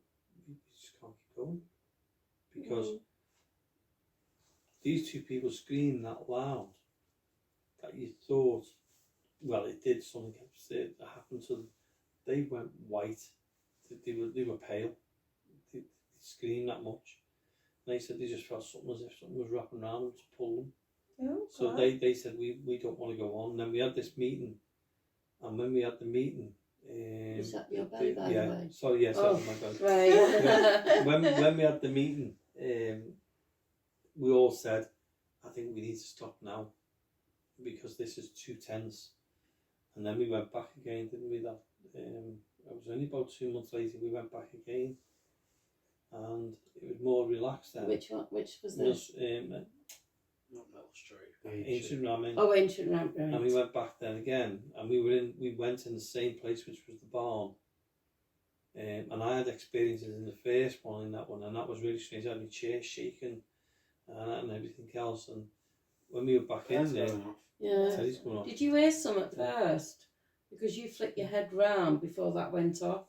we just can't keep going. Because these two people screamed that loud that you thought, well, it did, something happened to them. They went white. They were pale. They screamed that much. And they said they just felt something as if something was wrapping around them to pull them. Oh, So God. they said we don't want to go on. And then we had this meeting, and when we had the meeting, Is that your belly, by the yeah, way? sorry, yes, that Oh, was my belly. Right. when we had the meeting, we all said, I think we need to stop now because this is too tense. And then we went back again, didn't we? That it was only about 2 months later we went back again, and it was more relaxed then. Which one? Which was Just, this? Not Mill Street. Ancient Ramen. Oh, Ancient Ramp, right. And we went back then again, and we went in the same place, which was the barn. And I had experiences in the first one, in that one, and that was really strange. I had my chair shaking and everything else. And when we were back in there, Yeah. Teddy's going off. Did you hear some at first? Because you flicked your head round before that went off.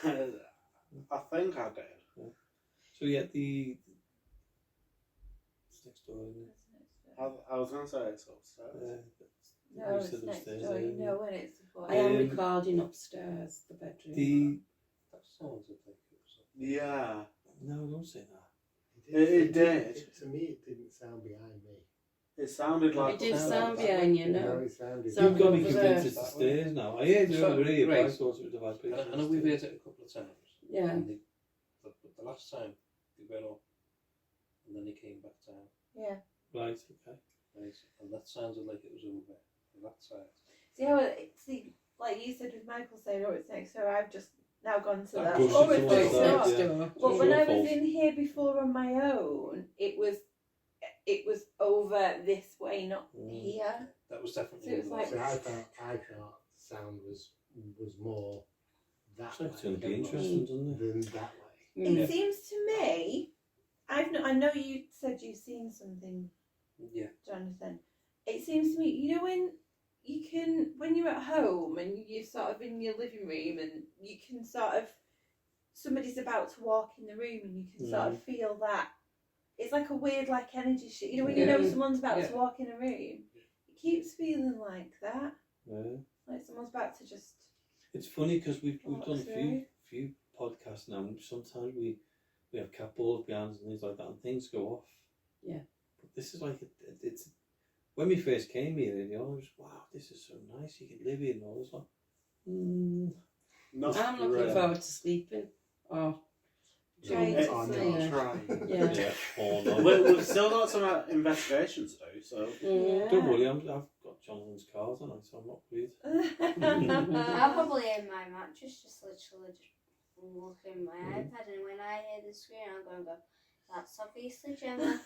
I think I did. So yeah, it's next door, isn't it? I was going to say it's upstairs. No, You it's said next upstairs, door. You yeah. know when it's the I am Um, recording upstairs, the bedroom. That sounds like it was Yeah. No, don't say that. It did. To me, it didn't sound behind me. It sounded like It did upstairs. sound behind you, No, no? it sounded. Sound You've got me over convinced there. it's the stairs now. I heard you So, over here, but I right. thought it was the vibration. I know we've heard it a couple of times. Yeah. And the the last time they went up, and then they came back down. Yeah. Right, okay. Right, and that sounded like it was over on that side. See, like you said with Michael saying, oh, it's next door, I've just now gone to that. Pushed Oh, it it's towards next that, door. next yeah. door. But It's when your I was fault. in here before on my own, it was over this way, not here. That was definitely. So it was over like- So there. I thought sound was more that So it's way going to be than interesting, doesn't it? than that way. It Yeah. seems to me, I know you said you've seen something, Yeah. Jonathan. It seems to me, you know, when you're at home and you're sort of in your living room and you can sort of, somebody's about to walk in the room and you can sort of feel that. It's like a weird like energy shit. You know when you know someone's about to walk in a room, it keeps feeling like that. Yeah. Like someone's about to just. It's funny because we've Walk done a through. few podcasts now, and sometimes we have cat balls behind us and things like that, and things go off. Yeah. But this is like it's when we first came here, and I was wow, this is so nice. You can live here and all this. Not I'm looking really. forward to sleeping. Oh, Trying It- to Oh, sleep. no. Trying. yeah. Yeah. Oh no. We've still got some investigations to do, so. Mm. Don't worry, I've got Jonathan's cars on it, so I'm not worried. I'm probably in my mattress, just literally just looking at my iPad, and when I hear the screen, I'm going to go, that's obviously Gemma.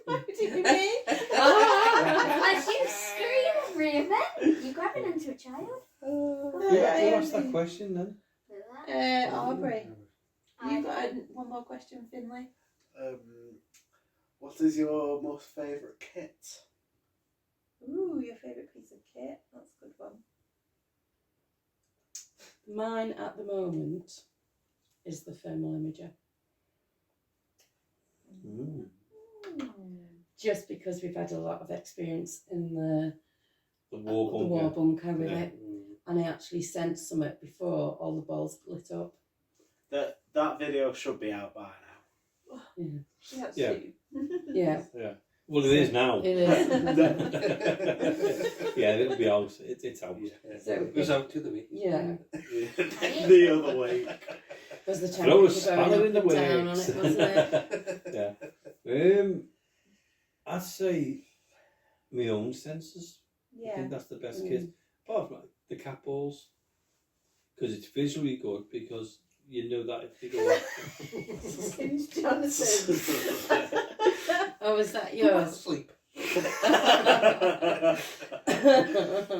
What do you mean? As you scream, Raven, you grabbing into a child? Who asked that question then? Look at that. Aubrey, I you got don't- one more question, Finlay? What is your most favourite kit? Ooh, your favourite piece of kit? That's a good one. Mine at the moment is the thermal imager. Mm. Just because we've had a lot of experience in the The war bunker with Yeah. it, and I actually sent some it before all the balls split up. That video should be out by now. Yeah. Yeah. soon. Yeah, Yeah. Well, it is now. it is. Yeah, it'll be out. It's out. Yeah. So It was out the other week. Yeah, The other way. because the Throw a temperature going spanner up in the and down on works. it, wasn't it? Yeah. I'd say my own senses. I Yeah. think that's the best kit. Apart from the cat balls, because it's visually good. Because you know that if they go off. Since Jonathan. Oh, is that Go back to yours? sleep.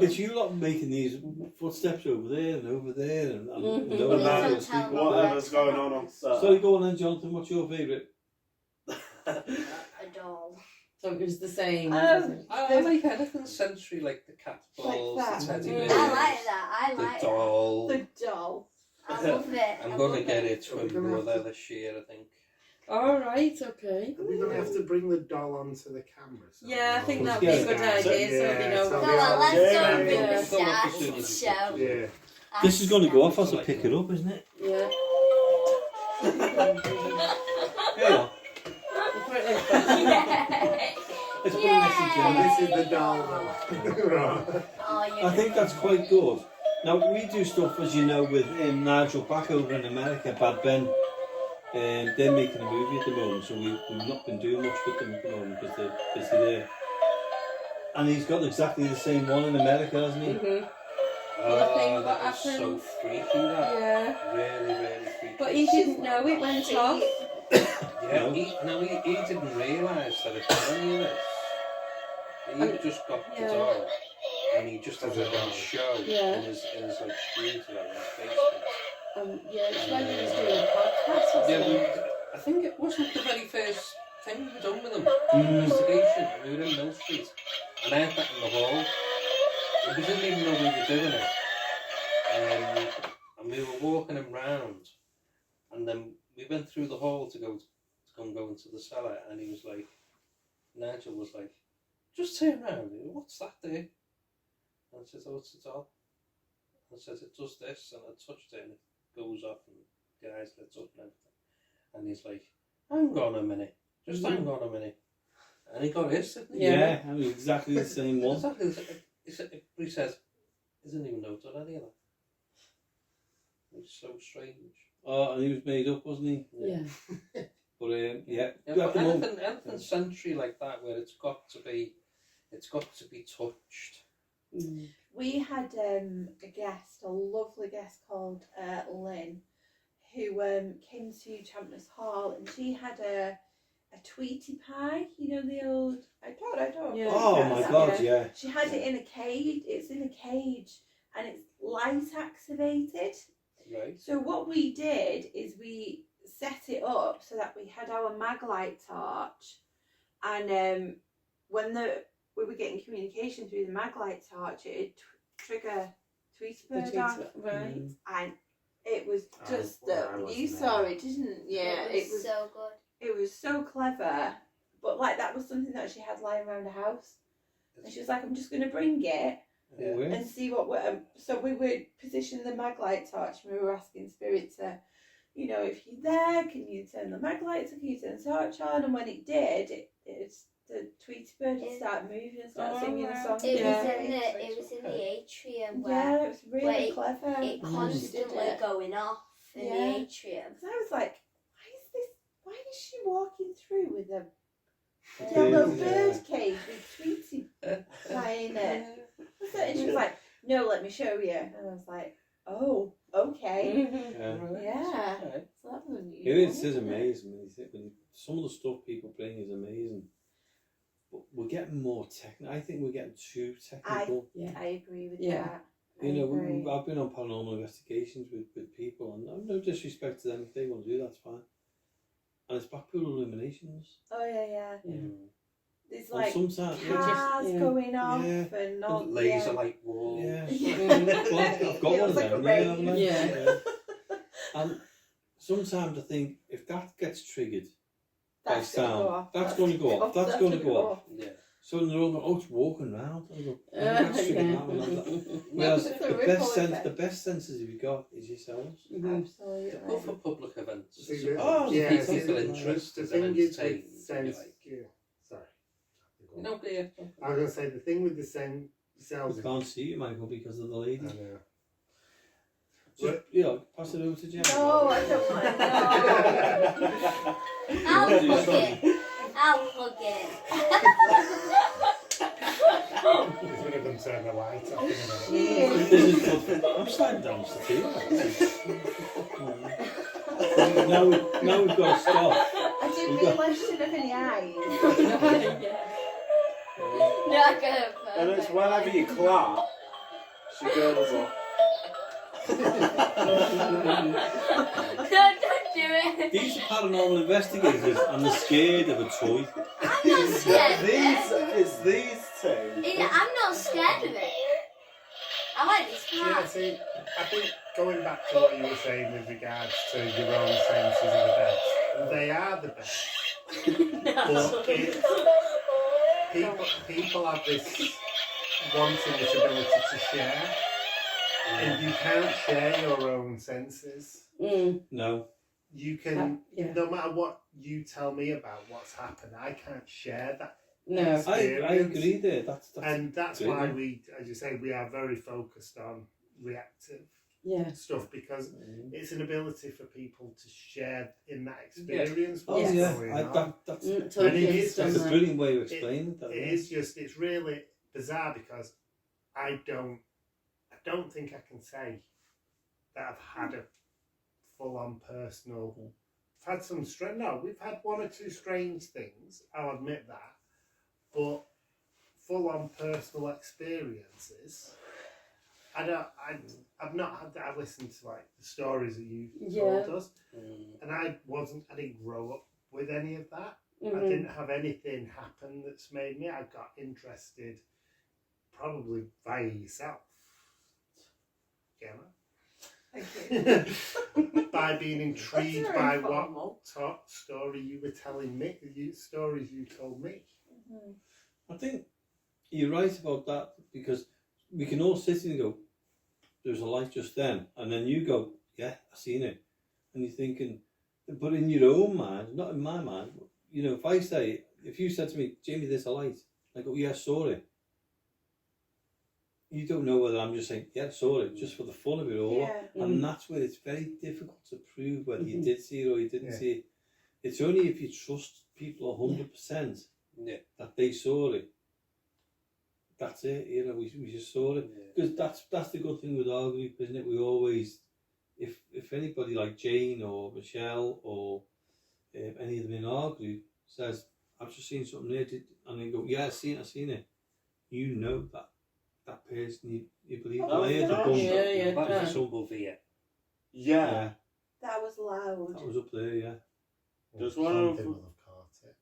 It's you lot making these footsteps over there and over there, and Mhm. no Please matter don't what's tell people me up there. Whatever's going on upstairs. So go on then, Jonathan. What's your favourite? A doll. So it was the same. I like anything sensory, like the cat Like balls, that. the teddy Mm. bears, I like that. I the like doll. The doll. that. I love it. I'm I going to love get it when we We're go gonna there have this year, I think. All right, okay. Are we going to have to bring the doll onto the camera? So Yeah, I think we'll- that'd be a good Yeah. idea. So you Yeah, know. so Go we on, are- let's Yeah. go Yeah. with the dad show. Yeah. This is going to go off as I pick it up, isn't it? Yeah. Yeah. Let's put it next to Gemma. This is the doll though. Right. Oh, I think that's quite good. Now we do stuff, as you know, with Nigel back over in America, Bad Ben. They're making a movie at the moment, so we've not been doing much with them at the moment because they're busy there. And he's got exactly the same one in America, hasn't he? Mhm. Well, I think that what was so happened- freaky, that. Yeah. Really, really freaky. But he didn't know it went off. Yeah, No. he didn't realise that it was any of this. He just got the Yeah. doll, and he just had it on show Yeah. in his like studio in his basement. Yeah, it's when he was doing a podcast, wasn't Yeah, it? I think it wasn't the very first thing we done with him. Mm. Investigation. We were in Mill Street, and I had that in the hall. And we didn't even know we were doing it. And we were walking him round, and then we went through the hall to go into the cellar, and he was like, Nigel was like, just turn around. What's that there? And I said, oh, it's a doll. And I said, it does this, and I touched it, and it goes off, and the eyes lit up and everything. And he's like, hang on a minute, just hang on a minute. And he got his, didn't he? Yeah, I mean, exactly the same one. Exactly. He says, he doesn't even know done any of that. It's so strange. Oh, and he was made up, wasn't he? Yeah. But yeah, Yeah, at but the moment, anything sensory like that, where it's got to be touched. Mm. We had a guest, a lovely guest called Lynn, who came to Champness Hall, and she had a Tweety pie, you know, the old I don't. Yeah. oh my God, yeah. She had it in a cage. It's in a cage, and it's light activated. Right. So what we did is we set it up so that we had our mag light torch, and when we were getting communication through the mag light torch, it'd trigger Tweety bird off, Right. and it was just I you wasn't saw there. it, didn't you? Yeah, It was so good. it was so clever, but like that was something that she had lying around the house, and she was like, "I'm just going to bring it Yeah. and see what we're." So we would position the mag light torch, and we were asking Spirit to, you know, if you're there, can you turn the mag light on? Can you turn the torch on? And when it did, it's the Tweety bird would start moving and start singing a song. It Yeah. was in the atrium where Yeah, it was really where clever. it She did constantly it. going off in Yeah. the atrium. Because I was like, why is she walking through with a Bird, yellow yeah. bird cage with Tweety flying it? And she was like, no, let me show you. And I was like, oh, okay. Yeah. Yeah. Okay. So that was unusual. It is amazing. When some of the stuff people bring is amazing. But we're getting more technical. I think we're getting too technical. I agree with Yeah. that. You know, agree. I've been on paranormal investigations with people, and no disrespect to them. If they want to do that, that's fine. And it's Blackpool illuminations. Oh, yeah. Mm. There's And like sometimes, cars Yeah. going off Yeah. and all. Laser light walls. yeah. Yeah. Well, I've got one Feels of like them. a Yeah, rave. haven't I? Yeah. And sometimes I think if that gets triggered by That's gonna sound, go off. that's going to go off. That's going to go off. Yeah. So they're all going, oh, it's walking round. I go, oh, Yeah. that's triggered that one. That. Whereas It's a the ripple best effect. the best senses you've got is yourselves. Absolutely. Go for public events. See, Oh, yeah, keep see, people the interested thing and is entertained. with sense, Like, yeah, sorry. no, dear. I was going to say, the thing with the sense cells I is, can't see you, Michael, because of the lady. I know. Just, you know, pass it over to Gemma. No, I don't want to. I'll Yeah. hug it. I'll hug it. He's going to come turn the light off in a minute. This is good. I'm sliding down the table. Now we've got to stop. I didn't realise she didn't have any eyes. No, I got it. And it's whenever you clap, she goes up. No, don't do it. These are paranormal investigators and they're scared of a toy. I'm not scared of it. It's these two. I'm not scared of it. I like this Yeah, part. see, I think going back to what you were saying with regards to your own senses are the best. They are the best. But people have this wanting this ability to share, and you can't share your own senses. No. You can, Yeah. no matter what you tell me about what's happened, I can't share that. No. I agree there. That's And that's great, why yeah. we, as you say, we are very focused on reactive Yeah. stuff, because it's an ability for people to share in that experience. Oh what's Yes. going yeah, on. that's And it Totally is that's a understand brilliant way of explaining that. It is just, it's really bizarre because I don't think I can say that I've had a full-on personal. I've had some strange. No, we've had one or two strange things. I'll admit that, but full-on personal experiences. I've not had that. I've listened to like the stories that you told us, and I didn't grow up with any of that. I didn't have anything happen that's made me. I got interested, probably via yourself, Gemma. Thank you. By being intrigued That's by very what formal. story you were telling me, stories you told me. I think you're right about that, because we can all sit and go, there's a light just then, and then you go, yeah, I seen it, and you're thinking, but in your own mind, not in my mind, you know, if you said to me, Jamie, there's a light, I go, yeah, I saw it. you don't know whether I'm just saying, yeah, I saw it, just for the fun of it all. Yeah. And that's where it's very difficult to prove whether you Mhm. did see it or you didn't see it. It's only if you trust people 100% Yeah. that they saw it. That's it, you know, we just saw it. Because that's the good thing with our group, isn't it? We always, if anybody like Jane or Micheal or any of them in our group says, I've just seen something there, and they go, yeah, I've seen it. You know that person, you believe Oh, them. I heard yeah. a bunch. Yeah. That was a Sumble Via. Yeah. That was loud. That was up there, yeah. There's one Something of- will have caught it.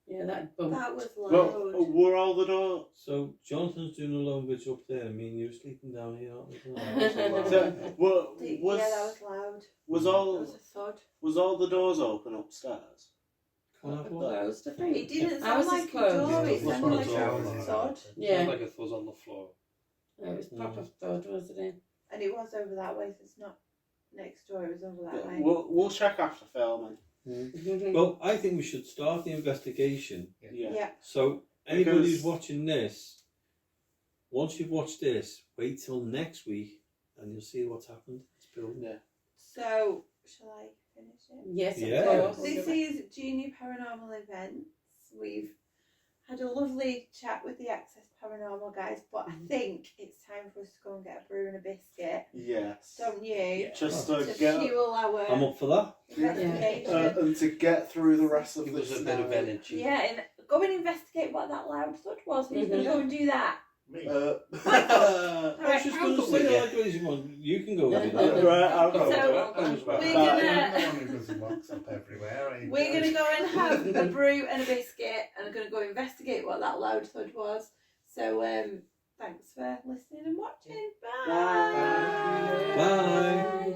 Yeah, that bump. That was Well, loud. were all the doors? So Jonathan's doing a long bridge up there. I mean, you're sleeping down here, aren't you? So, was Yeah, that was loud. was That all was a thud. was all the doors open upstairs? Can I have one? Closed, I think. It didn't Ours sound is like a closed. door, it Yeah, sounded like ours a is thud. open. Yeah. Sounded like a fuzz on the floor. It was proper thud, wasn't it? And it was over that way, so it's not next door, it was over that way. We'll check after filming. Well, I think we should start the investigation. Yeah. So anybody who's Because- watching this, once you've watched this, wait till next week and you'll see what's happened. It's building. Yeah. So, shall I finish it? Yes, Yeah. of course. This is Junior Paranormal Events. We've had a lovely chat with the Access Paranormal guys, but I think it's time for us to go and get a brew and a biscuit, Yes. don't you? Just To to get fuel our I'm up for that. investigation. and to get through the rest of Give this us a bit of night. energy. Yeah, and go and investigate what that loud thud was. Who's going to go and do that? Me. Uh, I was just I'll going to go say, with you. like, crazy one. You can go with right, it. I'll go. So, We're we're gonna- I'm the one who doesn't box up everywhere. We're going to go and have a brew and a biscuit, and I'm going to go investigate what that loud thud was. So, thanks for listening and watching. Bye. Bye. Bye.